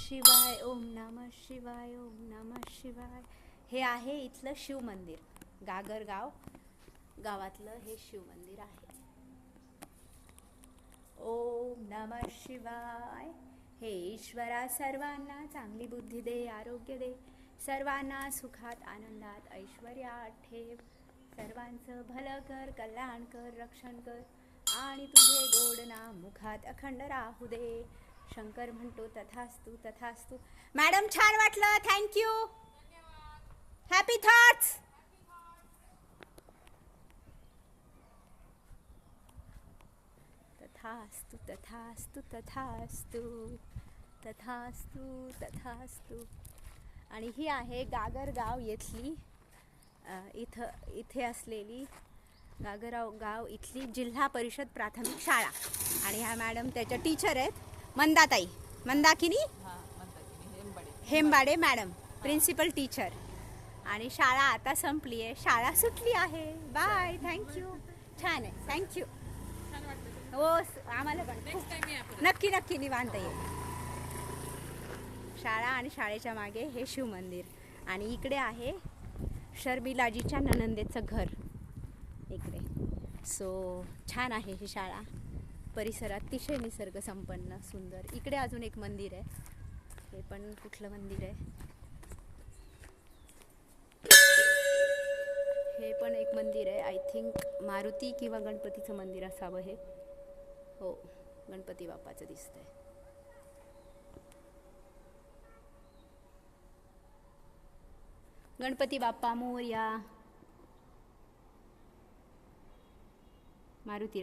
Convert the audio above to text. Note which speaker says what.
Speaker 1: शिवाय, ओम नमः शिवाय, ओम नमः शिवाय. हे आहे इथलं शिव मंदिर. गागरगाव गावातलं हे शिव मंदिर आहे. ओम नमः शिवाय. हे ईश्वरा सर्वांना चांगली बुद्धी दे, आरोग्य दे, सर्वांना सुखात आनंदात ऐश्वर्यात ठेव, सर्वांचं भलं कर, कल्याण कर, रक्षण कर आणि तुझे गोड नाम मुखात अखंड राहू दे. शंकर म्हणतो तथास्तु तथास्तु. मॅडम छान वाटलं, थँक्यू. Happy thoughts. तथास्तु तथास्तु तथास्तु तथास्तु तथास्तु. आणि ही आहे गागरगाव येथली इथे असलेली गागरगाव गाव इथली जिल्हा परिषद प्राथमिक शाळा. आणि ह्या मॅडम त्याच्या टीचर आहेत. Mandakini Hembade madam principal teacher. आणि शाळा आता संपली आहे, शाळा सुटली आहे. Bye, thank you. छान आहे, थँक्यू. हो आम्हाला पण नक्की नक्की निवांत येईल. शाळा आणि शाळेच्या मागे हे शिव मंदिर. आणि इकडे आहे शर्मिलाजीच्या ननंदेचं घर इकडे. सो छान आहे ही शाळा. परिसर अतिशय निसर्ग संपन्न सुंदर. इकडे अजून एक मंदिर आहे. हे पण कुठलं मंदिर आहे? हे पण एक मंदिर आहे. आय थिंक मारुती किंवा गणपतीचं मंदिर असावं हे. हो, गणपती बाप्पाचं दिसतंय. गणपती बाप्पा मोरया. मारुती